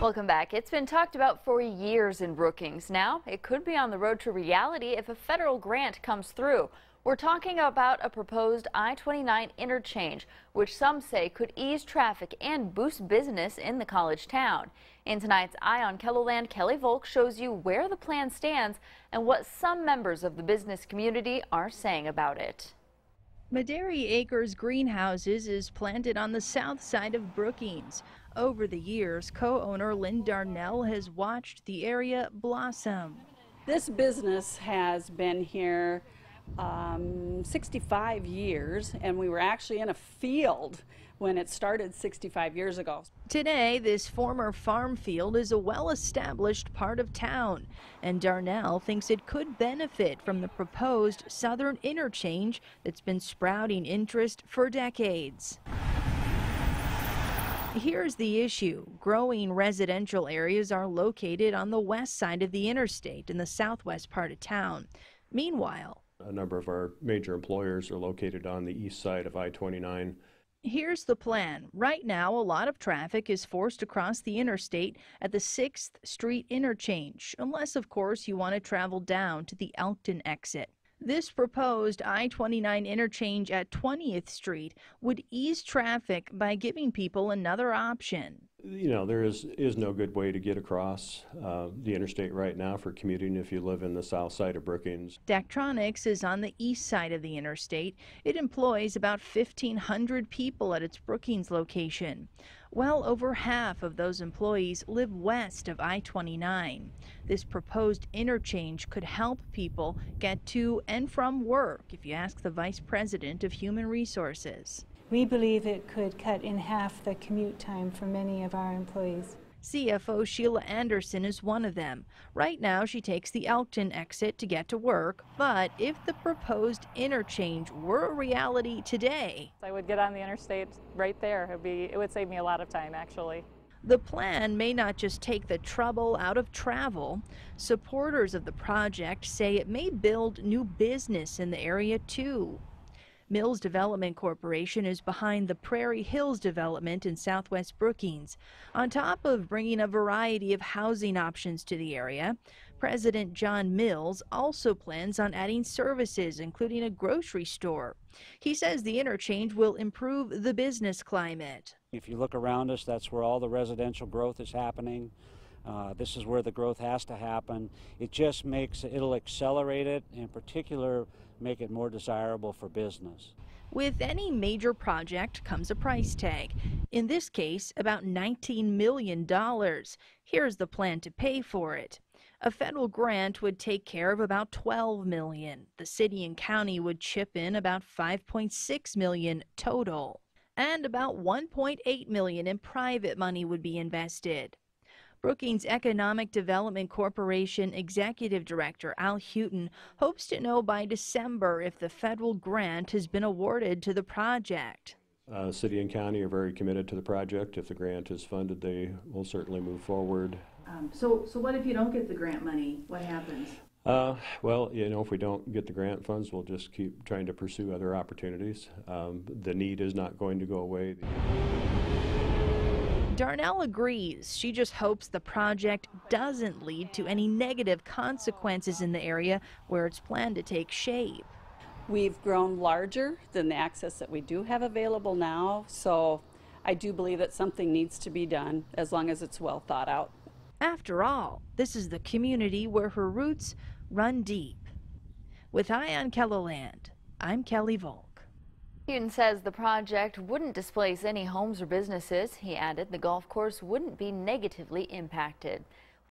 Welcome back. It's been talked about for years in Brookings. Now it could be on the road to reality if a federal grant comes through. We're talking about a proposed I-29 interchange, which some say could ease traffic and boost business in the college town. In tonight's Eye on KELOLAND, Kelly Volk shows you where the plan stands and what some members of the business community are saying about it. Maderi Acres Greenhouses is planted on the south side of Brookings. Over the years, co-owner Lynn Darnell has watched the area blossom. This business has been here 65 years, and we were actually in a field when it started 65 years ago. Today, this former farm field is a well-established part of town, and Darnell thinks it could benefit from the proposed southern interchange that's been sprouting interest for decades. Here's the issue. Growing residential areas are located on the west side of the interstate in the southwest part of town. Meanwhile, a number of our major employers are located on the east side of I-29. Here's the plan. Right now, a lot of traffic is forced across the interstate at the 6th Street interchange, unless, of course, you want to travel down to the Elkton exit. This proposed I-29 interchange at 20th Street would ease traffic by giving people another option. You know, there is no good way to get across the interstate right now for commuting if you live in the south side of Brookings. Daktronics is on the east side of the interstate. It employs about 1,500 people at its Brookings location. Well over half of those employees live west of I-29. This proposed interchange could help people get to and from work, if you ask the Vice President of Human Resources. We believe it could cut in half the commute time for many of our employees. CFO Sheila Anderson is one of them. Right now, she takes the Elkton exit to get to work, but if the proposed interchange were a reality today, I would get on the interstate right there. It would save me a lot of time, actually. The plan may not just take the trouble out of travel. Supporters of the project say it may build new business in the area, too. Mills Development Corporation is behind the Prairie Hills development in southwest Brookings. On top of bringing a variety of housing options to the area, President John Mills also plans on adding services, including a grocery store. He says the interchange will improve the business climate. If you look around us, that's where all the residential growth is happening. This is where the growth has to happen. It'll accelerate it, in particular, make it more desirable for business. With any major project comes a price tag. In this case, about $19 million. Here's the plan to pay for it. A federal grant would take care of about $12 million. The city and county would chip in about $5.6 million total. And about $1.8 million in private money would be invested. Brookings Economic Development Corporation Executive Director Al Houghton hopes to know by December if the federal grant has been awarded to the project. City and county are very committed to the project. If the grant is funded, they will certainly move forward. So what if you don't get the grant money? What happens? Well, you know, if we don't get the grant funds, we'll just keep trying to pursue other opportunities. The need is not going to go away. Darnell agrees. She just hopes the project doesn't lead to any negative consequences in the area where it's planned to take shape. We've grown larger than the access that we do have available now, so I do believe that something needs to be done as long as it's well thought out. After all, this is the community where her roots run deep. With Eye on KELOLAND, I'm Kelly Volk. Houghton says the project wouldn't displace any homes or businesses. He added the golf course wouldn't be negatively impacted.